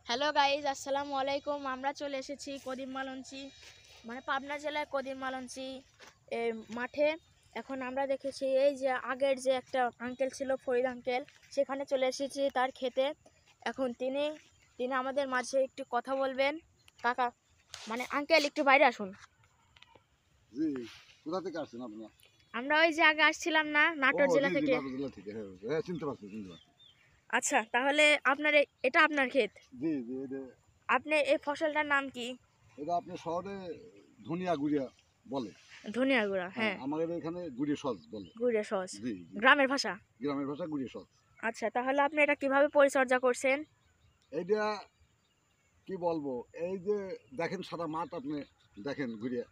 Hello guys, আসসালামু আলাইকুম। আমরা চলে এসেছি কদিম মালঞ্চি, মানে পাবনা জেলার কদিম মালঞ্চি এর মাঠে। এখন আমরা দেখেছি এই যে আগের যে একটা আঙ্কেল ছিল, ফরিদ আঙ্কেল, সেখানে চলে এসেছি তার খেতে। এখন তিনি আমাদের মাঝে একটু কথা বলবেন। কাকা, মানে আঙ্কেল, একটু বাইরে আসুন। জি, কোথা থেকে আসছেন আপনারা? আমরা ওই যে আগে আসছিলাম না, নাটোর জেলা থেকে। নাটোর জেলা থেকে। হ্যাঁ, চিনতে পারছি। আচ্ছা, তাহলে এটা আপনার ক্ষেত? জি, এটা আপনি এই ফসলটার নাম কি? আপনার শহরে ধনিয়া গুড়িয়া বলে। ধনিয়া গুঁড়া, হ্যাঁ, হ্যাঁ। আমাদের এখানে গুড়িয়া সস বলে। গুঁড়া সস, জি, গ্রামের ভাষা। গ্রামের ভাষা গুড়িয়া সস। আচ্ছা, তাহলে আপনি এটা কিভাবে পরিচর্যা করছেন? এইটা কি বলবো, এই যে দেখেন সাদা মাঠ, আপনি দেখেন গুড়িয়া,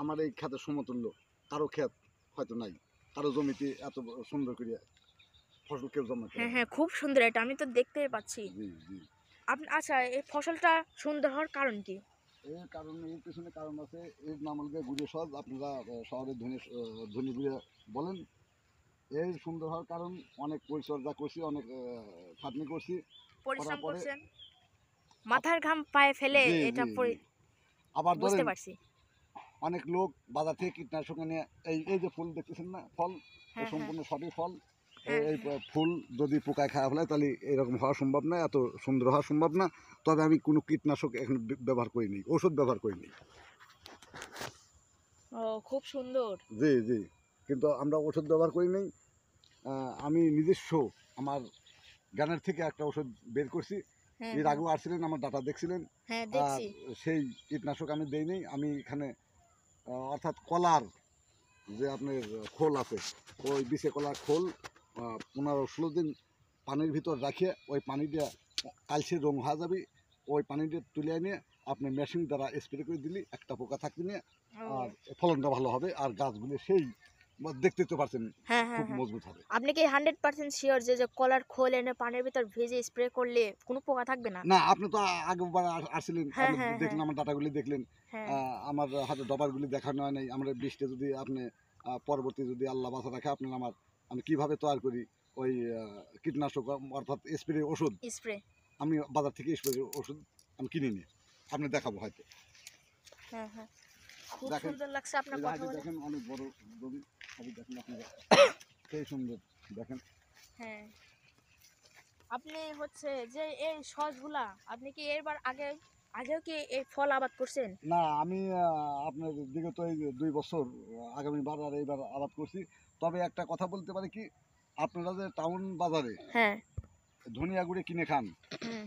আমার এই ক্ষেতের সমতুল্য কারো ক্ষেত হয়তো নাই, কারো জমিতে এত সুন্দর করিয়া ফসল কেউ জন্মাতে হ্যাঁ পারে হ্যাঁ, না। খুব সুন্দর, এটা আমি তো দেখতেই পাচ্ছি। জি, জি। আচ্ছা, এই ফসলটা সুন্দর হওয়ার কারণ কি? এর কারণ, এর পেছনে কারণ আছে। এর নাম হলো গুড়িয়া সস। আপনারা শহরে ধনী গুড়িয়া বলেন। এই সুন্দর হওয়ার কারণ, অনেক পরিচর্যা করছি, অনেক খাটনি করছি, করার পরিশ্রম পরে। করছেন, মাথার ঘাম পায়ে ফেলে জি, এটা জি, জি। আবার বুঝতে ধরেন, পারছি। অনেক লোক বাজার থেকে কীটনাশক এনে, এই যে ফুল দেখতেছেন না, ফল হ্যাঁ হ্যাঁ সম্পূর্ণ সবই ফল। হ্যাঁ এই হ্যাঁ। ফুল যদি পোকায় খাওয়া ফেলে, তাহলে এরকম হওয়া সম্ভব না, এত সুন্দর হওয়া সম্ভব না। তবে আমি কোনো কীটনাশক এখন ব্যবহার করিনি, ওষুধ ব্যবহার করিনি। ও, খুব সুন্দর। জি, জি। কিন্তু আমরা ওষুধ ব্যবহার করি নাই। আমি নিজস্ব আমার জ্ঞানের থেকে একটা ওষুধ বের করছি। হ্যাঁ এর হ্যাঁ আগেও আসছিলেন, আমার ডাটা দেখছিলেন। হ্যাঁ, আর দেখছি। সেই কীটনাশক আমি দেই নাই। আমি এখানে অর্থাৎ কলার যে আপনার খোল আছে, ওই বিচে কলার খোল 15-16 দিন পানির ভিতর রাখিয়ে, ওই পানিটা কালসে রং হয়ে যাবে, ওই পানিটা তুলে এনে আপনি মেশিন দ্বারা স্প্রে করে দিলে একটা পোকা থাকবে না। ও, আর ফলনটা ভালো হবে, আর গাছগুলো সেই দেখতে তো পারছেন, হ্যাঁ হ্যাঁ খুব হ্যাঁ। মজবুত হবে। আপনি কি 100% শিওর যে কলার খোল এনে পানির ভিতর ভেজে স্প্রে করলে কোনো পোকা থাকবে না? না, আপনি তো আগেবার আসছিলেন, হ্যাঁ আপনি হ্যাঁ হ্যাঁ দেখলেন, আমার ডাটাগুলি দেখলেন। হ্যাঁ আমার হাতে ডবারগুলি দেখানো হয় নাই। আমরা বৃষ্টি যদি আপনি পরবর্তী যদি আল্লাহ বাঁচা রাখে, আপনার আমি কীভাবে তৈরি করি ওই কীটনাশক, অর্থাৎ স্প্রে ওষুধ। স্প্রে। আমি বাজার থেকে স্প্রে ওষুধ আমি কিনে নিই, আপনি দেখাবো হয়তো। হ্যাঁ হ্যাঁ, খুব দেখেন, সুন্দর লাগছে আপনার এই কথা হাঁটি বলে। দেখেন, অনেক বড় জমি। হাঁটি দেখেন আপনারা, সেই সুন্দর দেখেন। হ্যাঁ, আপনি হচ্ছে যে এই সসগুলা আপনি কি আগেও কি এই ফল আবাদ করছেন? না, আমি আপনার বিগত এই 2 বছর, আগামীবার আর এইবার আবাদ করছি। তবে একটা কথা বলতে পারি কি, আপনারা যে টাউন বাজারে হ্যাঁ। ধনিয়া গুঁড়ি কিনে খান, হুম।